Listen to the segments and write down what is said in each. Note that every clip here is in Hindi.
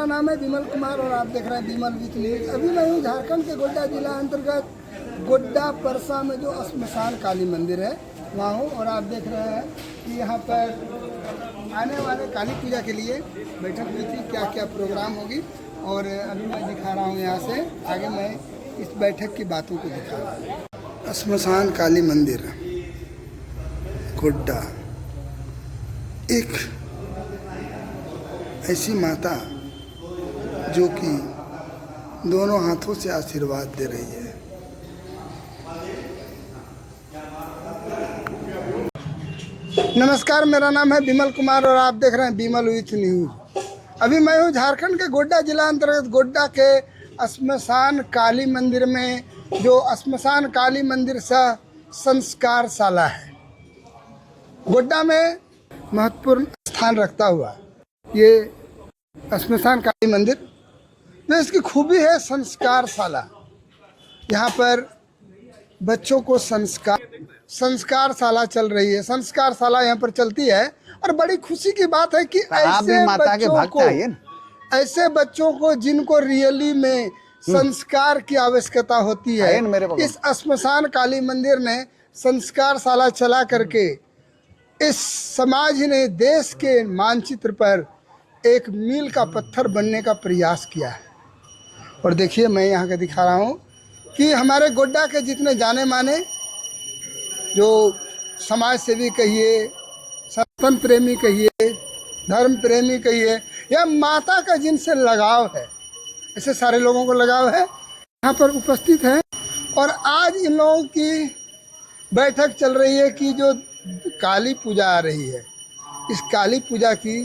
मेरा नाम है विमल कुमार और आप देख रहे हैं विमल विथ न्यूज। अभी मैं हूँ झारखंड के गोड्डा जिला अंतर्गत गोड्डा परसा में जो श्मशान काली मंदिर है वहाँ हूँ और आप देख रहे हैं कि यहाँ पर आने वाले काली पूजा के लिए बैठक हुई थी, क्या क्या प्रोग्राम होगी। और अभी मैं दिखा रहा हूँ यहाँ से आगे मैं इस बैठक की बातों को दिखा रहा हूँ। श्मशान काली मंदिर गोड्डा, एक ऐसी माता जो कि दोनों हाथों से आशीर्वाद दे रही है। नमस्कार, मेरा नाम है विमल कुमार और आप देख रहे हैं विमल विथ न्यूज। अभी मैं हूँ झारखंड के गोड्डा जिला अंतर्गत गोड्डा के श्मशान काली मंदिर में, जो श्मशान काली मंदिर सह संस्कार शाला है। गोड्डा में महत्वपूर्ण स्थान रखता हुआ ये श्मशान काली मंदिर, जो इसकी खूबी है संस्कार शाला। यहाँ पर बच्चों को संस्कार शाला चल रही है, संस्कार शाला यहाँ पर चलती है। और बड़ी खुशी की बात है कि ऐसे बच्चों को जिनको रियली में संस्कार की आवश्यकता होती है, इस श्मशान काली मंदिर ने संस्कार शाला चला करके इस समाज ने देश के मानचित्र पर एक मील का पत्थर बनने का प्रयास किया है। और देखिए मैं यहाँ का दिखा रहा हूँ कि हमारे गोड्डा के जितने जाने माने जो समाज सेवी कहिए, सनातन प्रेमी कहिए, धर्म प्रेमी कहिए, या माता का जिनसे लगाव है, ऐसे सारे लोगों को लगाव है, यहाँ पर उपस्थित हैं। और आज इन लोगों की बैठक चल रही है कि जो काली पूजा आ रही है, इस काली पूजा की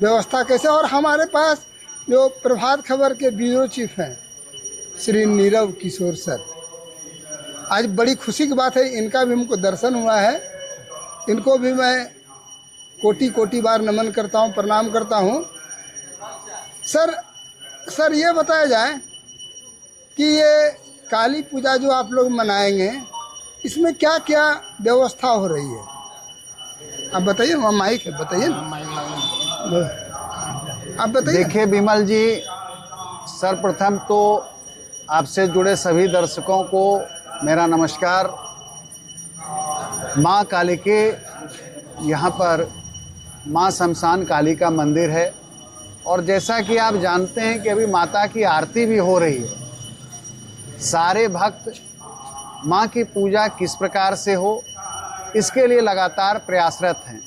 व्यवस्था कैसे। और हमारे पास जो प्रभात खबर के ब्यूरो चीफ हैं श्री नीरव किशोर सर, आज बड़ी खुशी की बात है, इनका भी हमको दर्शन हुआ है। इनको भी मैं कोटि कोटि बार नमन करता हूँ, प्रणाम करता हूँ। सर ये बताया जाए कि ये काली पूजा जो आप लोग मनाएंगे, इसमें क्या क्या व्यवस्था हो रही है, आप बताइए। वहाँ माइक है, बताइए ना, आप बताइए। देखिए विमल जी, सर्वप्रथम तो आपसे जुड़े सभी दर्शकों को मेरा नमस्कार। माँ काली के यहाँ पर माँ शमशान काली का मंदिर है और जैसा कि आप जानते हैं कि अभी माता की आरती भी हो रही है। सारे भक्त माँ की पूजा किस प्रकार से हो, इसके लिए लगातार प्रयासरत हैं।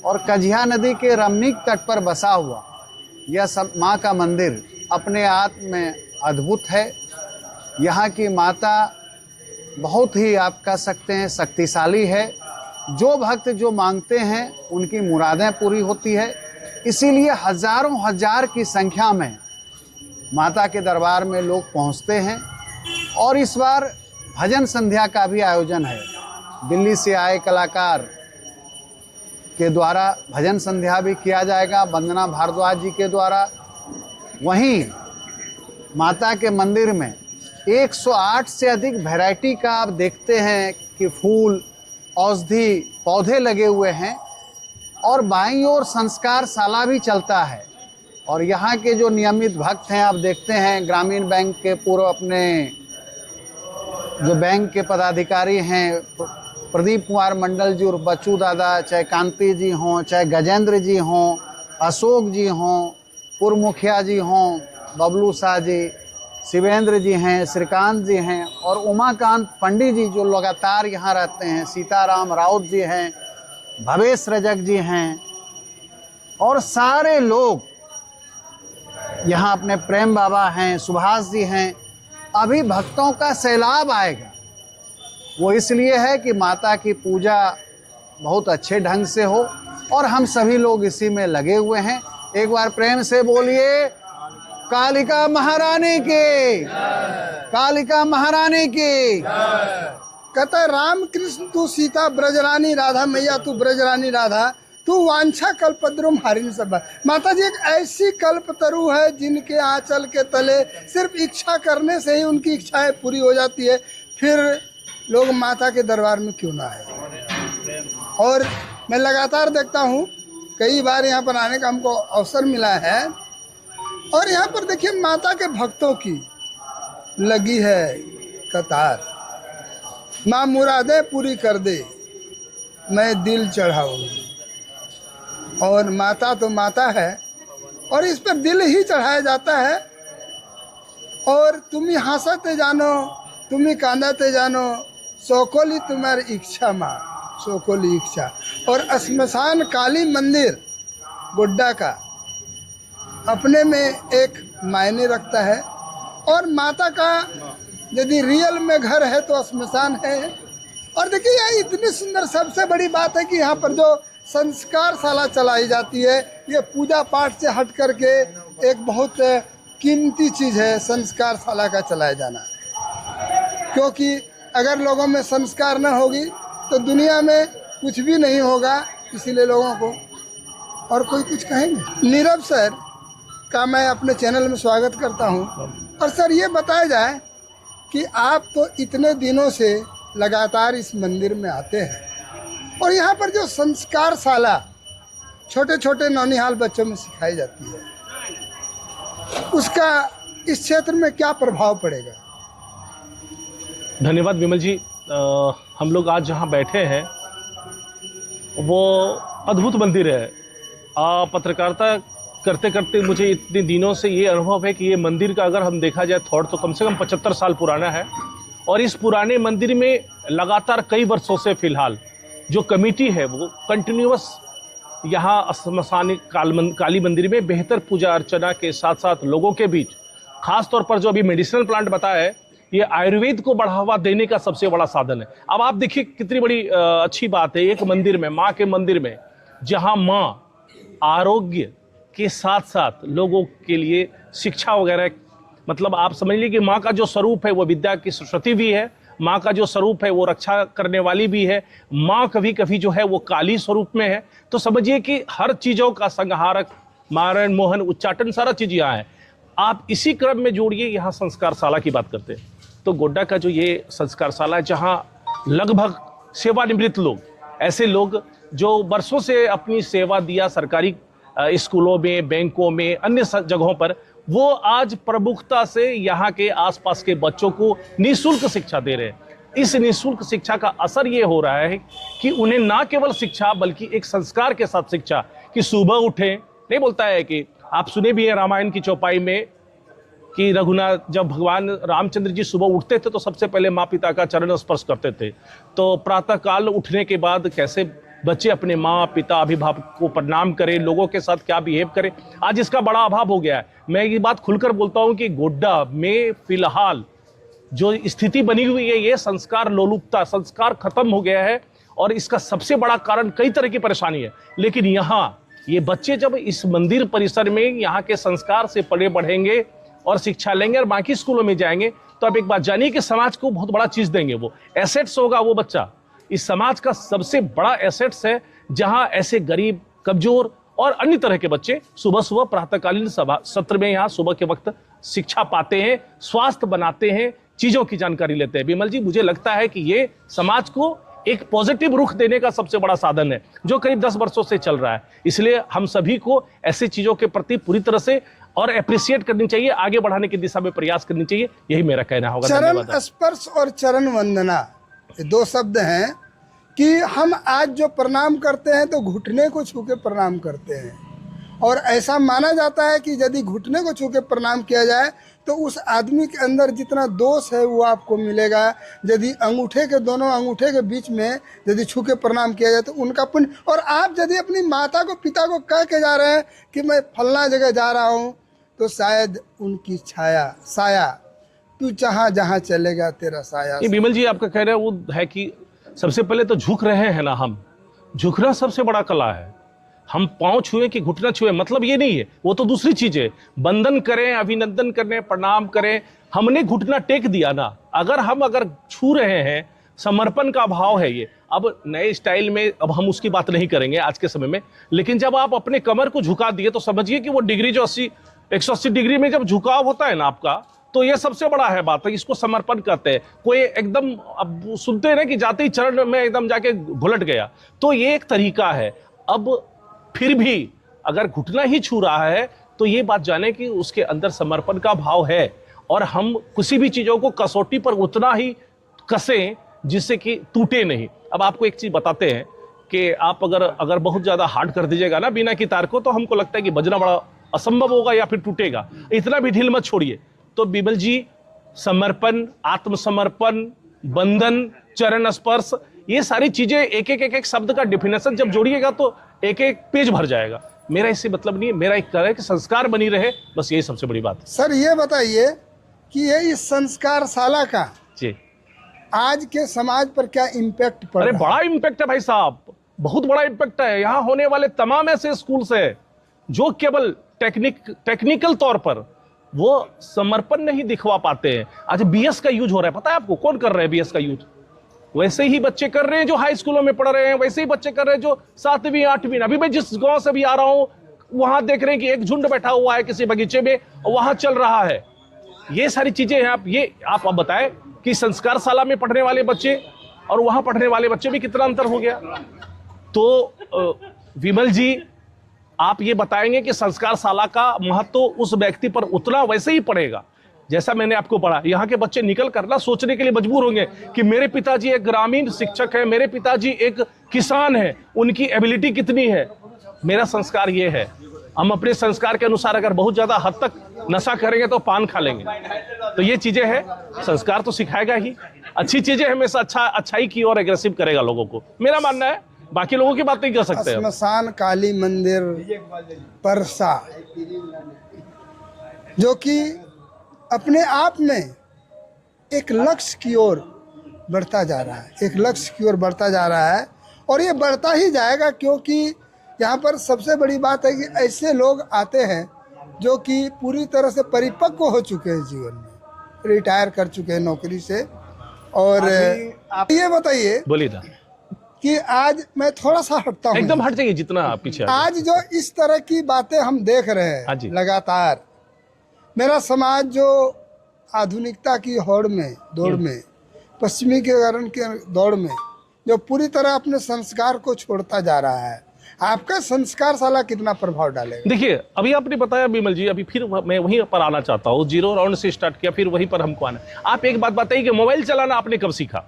और कझिया नदी के रमणीक तट पर बसा हुआ यह माँ का मंदिर अपने आप में अद्भुत है। यहाँ की माता बहुत ही आप कह सकते हैं शक्तिशाली है। जो भक्त जो मांगते हैं उनकी मुरादें पूरी होती है। इसीलिए हजारों हजार की संख्या में माता के दरबार में लोग पहुँचते हैं। और इस बार भजन संध्या का भी आयोजन है। दिल्ली से आए कलाकार के द्वारा भजन संध्या भी किया जाएगा, वंदना भारद्वाज जी के द्वारा। वहीं माता के मंदिर में 108 से अधिक वैरायटी का आप देखते हैं कि फूल, औषधि, पौधे लगे हुए हैं। और बाईं ओर संस्कार शाला भी चलता है। और यहाँ के जो नियमित भक्त हैं, आप देखते हैं ग्रामीण बैंक के पूर्व अपने जो बैंक के पदाधिकारी हैं, प्रदीप कुमार मंडल जी और बच्चू दादा, चाहे कांति जी हों, चाहे गजेंद्र जी हों, अशोक जी हों, पूर्व मुखिया जी हों, बबलू शाह जी, शिवेंद्र जी हैं, श्रीकांत जी हैं, और उमाकांत पंडित जी जो लगातार यहाँ रहते हैं, सीताराम राउत जी हैं, भवेश रजक जी हैं, और सारे लोग यहाँ अपने प्रेम बाबा हैं, सुभाष जी हैं। अभी भक्तों का सैलाब आएगा। वो इसलिए है कि माता की पूजा बहुत अच्छे ढंग से हो और हम सभी लोग इसी में लगे हुए हैं। एक बार प्रेम से बोलिए कालिका महारानी की, कालिका महारानी की। कहता है राम कृष्ण तू सीता ब्रजरानी राधा, मैया तू ब्रजरानी राधा, तू वांछा कल्पद्रुम हरिण सब। माता जी एक ऐसी कल्पतरु है जिनके आंचल के तले सिर्फ इच्छा करने से ही उनकी इच्छाएं पूरी हो जाती है। फिर लोग माता के दरबार में क्यों ना आए। और मैं लगातार देखता हूँ, कई बार यहाँ पर आने का हमको अवसर मिला है, और यहाँ पर देखिए माता के भक्तों की लगी है कतार। माँ मुरादें पूरी कर दे मैं दिल चढ़ाऊंगी। और माता तो माता है और इस पर दिल ही चढ़ाया जाता है। और तुम ही हंसते जानो तुम ही कांदते जानो सोकोली तुम्हारी इच्छा माँ सोकोली इच्छा। और श्मशान काली मंदिर गोड्डा का अपने में एक मायने रखता है। और माता का यदि रियल में घर है तो श्मशान है। और देखिए यह इतनी सुंदर, सबसे बड़ी बात है कि यहाँ पर जो संस्कार शाला चलाई जाती है, ये पूजा पाठ से हट करके एक बहुत कीमती चीज़ है संस्कार शाला का चलाया जाना। क्योंकि अगर लोगों में संस्कार न होगी तो दुनिया में कुछ भी नहीं होगा। इसीलिए लोगों को और कोई कुछ कहेंगे। नीरव सर का मैं अपने चैनल में स्वागत करता हूं। और सर ये बताया जाए कि आप तो इतने दिनों से लगातार इस मंदिर में आते हैं और यहाँ पर जो संस्कार शाला छोटे छोटे नौनिहाल बच्चों में सिखाई जाती है, उसका इस क्षेत्र में क्या प्रभाव पड़ेगा? धन्यवाद विमल जी। हम लोग आज जहाँ बैठे हैं वो अद्भुत मंदिर है। पत्रकारिता करते करते मुझे इतने दिनों से ये अनुभव है कि ये मंदिर का अगर हम देखा जाए थॉट तो कम से कम 75 साल पुराना है। और इस पुराने मंदिर में लगातार कई वर्षों से फिलहाल जो कमेटी है वो कंटिन्यूअस यहाँ श्मशान काली मंदिर में बेहतर पूजा अर्चना के साथ साथ लोगों के बीच, खास तौर पर जो अभी मेडिसिनल प्लांट बताया है, ये आयुर्वेद को बढ़ावा देने का सबसे बड़ा साधन है। अब आप देखिए कितनी बड़ी अच्छी बात है, एक मंदिर में, माँ के मंदिर में, जहाँ माँ आरोग्य के साथ साथ लोगों के लिए शिक्षा वगैरह, मतलब आप समझ लीजिए कि माँ का जो स्वरूप है वो विद्या की सरस्वती भी है, माँ का जो स्वरूप है वो रक्षा करने वाली भी है, माँ कभी कभी जो है वो काली स्वरूप में है। तो समझिए कि हर चीज़ों का संहारक, मारण मोहन उच्चाटन सारा चीज़ यहाँ है। आप इसी क्रम में जोड़िए, यहाँ संस्कार शाला की बात करते हैं तो गोड्डा का जो ये संस्कार शाला है, जहाँ लगभग सेवानिवृत्त लोग, ऐसे लोग जो वर्षों से अपनी सेवा दिया सरकारी स्कूलों में, बैंकों में, अन्य जगहों पर, वो आज प्रमुखता से यहाँ के आसपास के बच्चों को निःशुल्क शिक्षा दे रहे हैं। इस निःशुल्क शिक्षा का असर ये हो रहा है कि उन्हें ना केवल शिक्षा बल्कि एक संस्कार के साथ शिक्षा, कि सुबह उठें, नहीं बोलता है कि आप सुने भी है रामायण की चौपाई में कि रघुनाथ, जब भगवान रामचंद्र जी सुबह उठते थे तो सबसे पहले माँ पिता का चरण स्पर्श करते थे। तो प्रातःकाल उठने के बाद कैसे बच्चे अपने माँ पिता अभिभावक को प्रणाम करें, लोगों के साथ क्या बिहेव करें, आज इसका बड़ा अभाव हो गया है। मैं ये बात खुलकर बोलता हूँ कि गोड्डा में फिलहाल जो स्थिति बनी हुई है, ये संस्कार लोलुपता, संस्कार खत्म हो गया है। और इसका सबसे बड़ा कारण कई तरह की परेशानी है। लेकिन यहाँ ये बच्चे जब इस मंदिर परिसर में यहाँ के संस्कार से पढ़े बढ़ेंगे और शिक्षा लेंगे और बाकी स्कूलों में जाएंगे तो आप एक बात जानिए कि समाज को बहुत बड़ा चीज देंगे। वो एसेट्स होगा वो बच्चा, इस समाज का सबसे बड़ा एसेट्स है, जहां ऐसे गरीब, कमजोर और अन्य तरह के बच्चे सुबह सुबह प्रातःकालीन सत्र में यहाँ सुबह के वक्त शिक्षा पाते हैं, स्वास्थ्य बनाते हैं, चीजों की जानकारी लेते हैं। विमल जी, मुझे लगता है कि ये समाज को एक पॉजिटिव रुख देने का सबसे बड़ा साधन है जो करीब 10 वर्षों से चल रहा है। इसलिए हम सभी को ऐसी चीजों के प्रति पूरी तरह से और एप्रिशिएट करनी चाहिए, आगे बढ़ाने की दिशा में प्रयास करनी चाहिए, यही मेरा कहना होगा। चरण स्पर्श और चरण वंदना, ये दो शब्द हैं कि हम आज जो प्रणाम करते हैं तो घुटने को छू के प्रणाम करते हैं। और ऐसा माना जाता है कि यदि घुटने को छू के प्रणाम किया जाए तो उस आदमी के अंदर जितना दोष है वो आपको मिलेगा। यदि अंगूठे के, दोनों अंगूठे के बीच में यदि छू के प्रणाम किया जाए तो उनका पुण्य। और आप यदि अपनी माता को, पिता को कह के जा रहे हैं कि मैं फलना जगह जा रहा हूँ, तो शायद उनकी छाया, साया, तू जहाँ जहाँ चलेगा तेरा साया। ये विमल जी आपका कह रहे हैं वो है कि सबसे पहले तो झुक रहे हैं ना, हम झुकना सबसे बड़ा कला है। हम पाँव छुए कि घुटना छुए मतलब ये नहीं है, वो तो दूसरी चीज है। बंदन करें, अभिनंदन करें, प्रणाम करें, हमने घुटना टेक दिया ना। अगर छू रहे हैं, समर्पण का भाव है ये। अब नए स्टाइल में अब हम उसकी बात नहीं करेंगे आज के समय में, लेकिन जब आप अपने कमर को झुका दिए तो समझिए कि वो डिग्री जो 180 डिग्री में जब झुकाव होता है ना आपका, तो ये सबसे बड़ा है बात है, इसको समर्पण कहते हैं। कोई एकदम, अब सुनते हैं ना कि जाते ही चरण में एकदम जाके घुलट गया, तो ये एक तरीका है। अब फिर भी अगर घुटना ही छू रहा है तो ये बात जाने कि उसके अंदर समर्पण का भाव है और हम किसी भी चीज़ों को कसौटी पर उतना ही कसें जिससे कि टूटे नहीं। अब आपको एक चीज़ बताते हैं कि आप अगर बहुत ज़्यादा हार्ड कर दीजिएगा ना बिना की तार को, तो हमको लगता है कि बजना बड़ा असंभव होगा या फिर टूटेगा। इतना भी ढील मत छोड़िए। तो बिमल जी, समर्पण, आत्मसमर्पण, बंधन, चरण स्पर्श, ये सारी चीजें एक एक शब्द का डेफिनेशन जब जोड़िएगा तो एक एक पेज भर जाएगा। मेरा इससे मतलब नहीं है, मेरा एक तरह है कि संस्कार बनी रहे, बस यही सबसे बड़ी बात है। सर ये बताइए कि ये इस संस्कार शाला का जी आज के समाज पर क्या इम्पैक्ट पड़ अरे रहा है? बड़ा इम्पैक्ट है भाई साहब, बहुत बड़ा इम्पैक्ट है। यहाँ होने वाले तमाम ऐसे स्कूल्स है जो केवल टेक्निकल तौर पर वो समर्पण नहीं दिखवा पाते हैं। आज बीएस का यूज हो रहा है, पता है आपको कौन कर रहे हैं बीएस का यूज? वैसे ही बच्चे कर रहे हैं जो हाई स्कूलों में पढ़ रहे हैं, वैसे ही बच्चे कर रहे हैं जो 7वीं 8वीं। अभी मैं जिस गांव से भी आ रहा हूं वहां देख रहे हैं कि एक झुंड बैठा हुआ है किसी बगीचे में और वहां चल रहा है। ये सारी चीजें हैं। आप बताएं कि संस्कार शाला में पढ़ने वाले बच्चे और वहां पढ़ने वाले बच्चे में कितना अंतर हो गया। तो विमल जी, आप ये बताएंगे कि संस्कार शाला का महत्व उस व्यक्ति पर उतना वैसे ही पड़ेगा जैसा मैंने आपको पढ़ा। यहाँ के बच्चे निकल कर ना सोचने के लिए मजबूर होंगे कि मेरे पिताजी एक ग्रामीण शिक्षक है, मेरे पिताजी एक किसान है, उनकी एबिलिटी कितनी है। मेरा संस्कार ये है। हम अपने संस्कार के अनुसार अगर बहुत ज्यादा हद तक नशा करेंगे तो पान खा लेंगे। तो ये चीजें हैं, संस्कार तो सिखाएगा ही। अच्छी चीजें हमेशा अच्छाई की ओर एग्रेसिव करेगा लोगों को, मेरा मानना है। बाकी लोगों की बात नहीं कर सकते। श्मशान काली मंदिर परसा जो कि अपने आप में एक लक्ष्य की ओर बढ़ता जा रहा है, एक लक्ष्य की ओर बढ़ता जा रहा है और ये बढ़ता ही जाएगा, क्योंकि यहाँ पर सबसे बड़ी बात है कि ऐसे लोग आते हैं जो कि पूरी तरह से परिपक्व हो चुके हैं जीवन में, रिटायर कर चुके हैं नौकरी से। और आप ये बताइए, बोलिए ना, कि आज मैं थोड़ा सा हटता हूँ, एकदम हट जाइए जितना आप पीछे। आज जो इस तरह की बातें हम देख रहे हैं लगातार, मेरा समाज जो आधुनिकता की दौड़ में पश्चिमीकरण के दौड़ में जो पूरी तरह अपने संस्कार को छोड़ता जा रहा है, आपका संस्कार शाला कितना प्रभाव डालेगा? देखिए, अभी आपने बताया विमल जी, अभी फिर मैं वहीं पर आना चाहता हूँ। 0 राउंड से स्टार्ट किया, फिर वहीं पर हमको आना। आप एक बात बताइए कि मोबाइल चलाना आपने कब सीखा?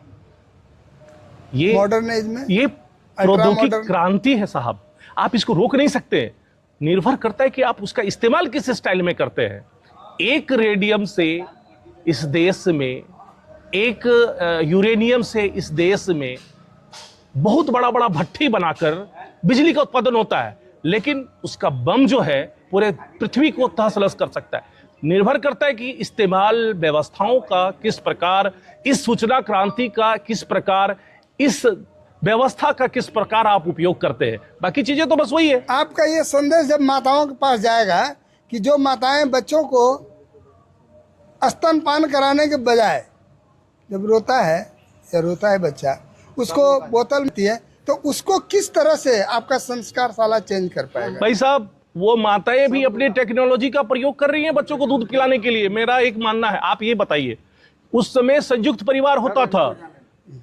ये मॉडर्न एज में, ये प्रौद्योगिकी क्रांति है साहब, आप इसको रोक नहीं सकते। निर्भर करता है कि आप उसका इस्तेमाल किस स्टाइल में करते हैं। एक रेडियम से इस देश में, एक यूरेनियम से इस देश में बहुत बड़ा बड़ा भट्ठी बनाकर बिजली का उत्पादन होता है, लेकिन उसका बम जो है पूरे पृथ्वी को तहस-नहस कर सकता है। निर्भर करता है कि इस्तेमाल व्यवस्थाओं का किस प्रकार, इस सूचना क्रांति का किस प्रकार, इस व्यवस्था का किस प्रकार आप उपयोग करते हैं। बाकी चीजें तो बस वही है। आपका ये संदेश जब माताओं के पास जाएगा कि जो माताएं बच्चों को स्तनपान कराने के बजाय जब रोता है बच्चा, उसको बोतल मिलती है, तो उसको किस तरह से आपका संस्कार शाला चेंज कर पाएगा? भाई साहब, वो माताएं भी अपनी टेक्नोलॉजी का प्रयोग कर रही हैं बच्चों को दूध पिलाने के लिए। मेरा एक मानना है, आप ये बताइए, उस समय संयुक्त परिवार होता था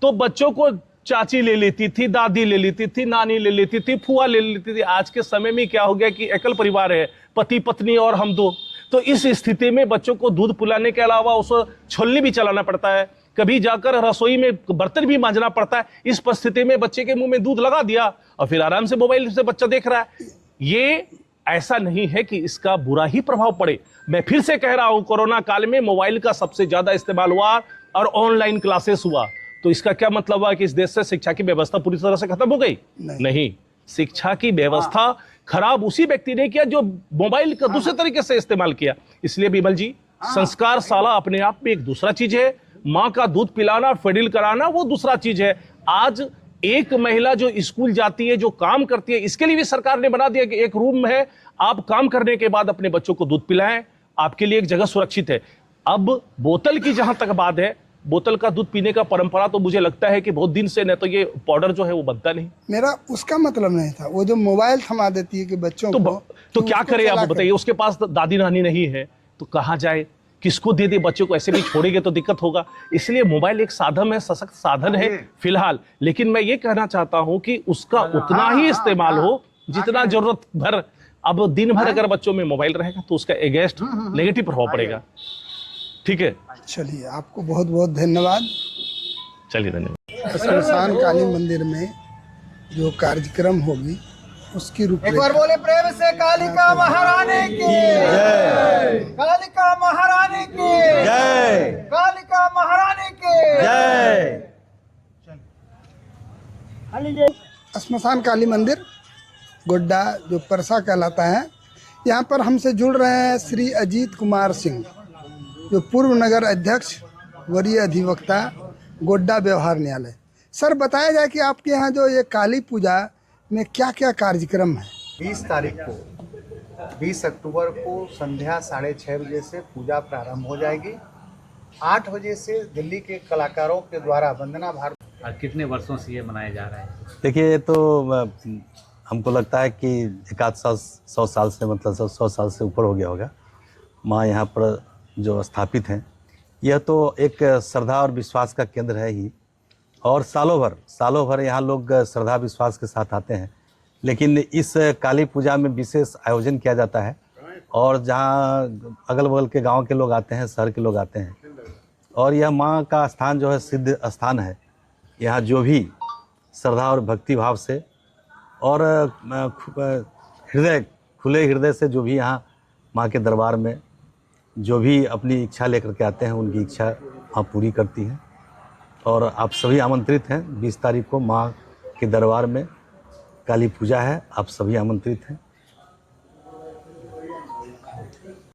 तो बच्चों को चाची ले लेती थी, दादी ले लेती थी, नानी ले लेती थी, फुआ ले लेती थी। आज के समय में क्या हो गया कि एकल परिवार है, पति पत्नी और हम दो। तो इस स्थिति में बच्चों को दूध पिलाने के अलावा उसको छोलनी भी चलाना पड़ता है, कभी जाकर रसोई में बर्तन भी मांजना पड़ता है। इस परिस्थिति में बच्चे के मुंह में दूध लगा दिया और फिर आराम से मोबाइल से बच्चा देख रहा है। ये ऐसा नहीं है कि इसका बुरा ही प्रभाव पड़े। मैं फिर से कह रहा हूं, कोरोना काल में मोबाइल का सबसे ज्यादा इस्तेमाल हुआ और ऑनलाइन क्लासेस हुआ। तो इसका क्या मतलब हुआ कि इस देश से शिक्षा की व्यवस्था पूरी तरह से खत्म हो गई? नहीं, शिक्षा की व्यवस्था खराब उसी व्यक्ति ने किया जो मोबाइल का दूसरे तरीके से इस्तेमाल किया। इसलिए बिमल जी, संस्कार शाला अपने आप में एक दूसरा चीज है, माँ का दूध पिलाना, फेडिल कराना वो दूसरा चीज है। आज एक महिला जो स्कूल जाती है, जो काम करती है, इसके लिए भी सरकार ने बना दिया कि एक रूम है, आप काम करने के बाद अपने बच्चों को दूध पिलाएं, आपके लिए एक जगह सुरक्षित है। अब बोतल की जहां तक बात है, बोतल का दूध पीने का परंपरा तो मुझे लगता है कि बहुत दिन से, नहीं तो ये पाउडर जो है वो बनता नहीं। मेरा उसका मतलब नहीं था, वो जो मोबाइल थमा देती है कि बच्चों को, तो क्या करे आप बताइए। उसके पास दादी नानी नहीं है तो कहाँ जाए, किसको दे दे बच्चों को? ऐसे भी छोड़ेंगे तो दिक्कत होगा। इसलिए मोबाइल एक साधन है, सशक्त साधन है फिलहाल, लेकिन मैं ये कहना चाहता हूं कि उसका उतना ही इस्तेमाल हो जितना जरूरत भर अब दिन भर अगर बच्चों में मोबाइल रहेगा तो उसका अगेंस्ट नेगेटिव प्रभाव पड़ेगा। ठीक है, चलिए आपको बहुत बहुत धन्यवाद। चलिए धन्यवाद। स्मशान काली मंदिर में जो कार्यक्रम होगी उसकी एक रूपरेखा बार बोले प्रेम से कालिका महारानी की जय, कालिका महारानी की जय, कालिका महारानी की जय। स्मशान काली मंदिर गोड्डा जो परसा कहलाता है, यहाँ पर हमसे जुड़ रहे हैं श्री अजीत कुमार सिंह, जो पूर्व नगर अध्यक्ष, वरीय अधिवक्ता, गोड्डा व्यवहार न्यायालय। सर बताया जाए कि आपके यहाँ जो ये काली पूजा में क्या क्या कार्यक्रम है? 20 तारीख को 20 अक्टूबर को संध्या 6:30 बजे से पूजा प्रारंभ हो जाएगी। 8 बजे से दिल्ली के कलाकारों के द्वारा वंदना भारत। और कितने वर्षों से ये मनाया जा रहा है? देखिए, ये तो हमको लगता है कि एक आध 100 साल से, मतलब 100 साल से ऊपर हो गया होगा। माँ यहाँ पर जो स्थापित हैं, यह तो एक श्रद्धा और विश्वास का केंद्र है ही, और सालों भर यहाँ लोग श्रद्धा विश्वास के साथ आते हैं। लेकिन इस काली पूजा में विशेष आयोजन किया जाता है, और जहाँ अगल बगल के गांव के लोग आते हैं, शहर के लोग आते हैं, और यह माँ का स्थान जो है सिद्ध स्थान है। यहाँ जो भी श्रद्धा और भक्ति भाव से और खुले हृदय से जो भी यहाँ माँ के दरबार में जो भी अपनी इच्छा लेकर के आते हैं, उनकी इच्छा माँ पूरी करती हैं। और आप सभी आमंत्रित हैं। 20 तारीख को माँ के दरबार में काली पूजा है, आप सभी आमंत्रित हैं।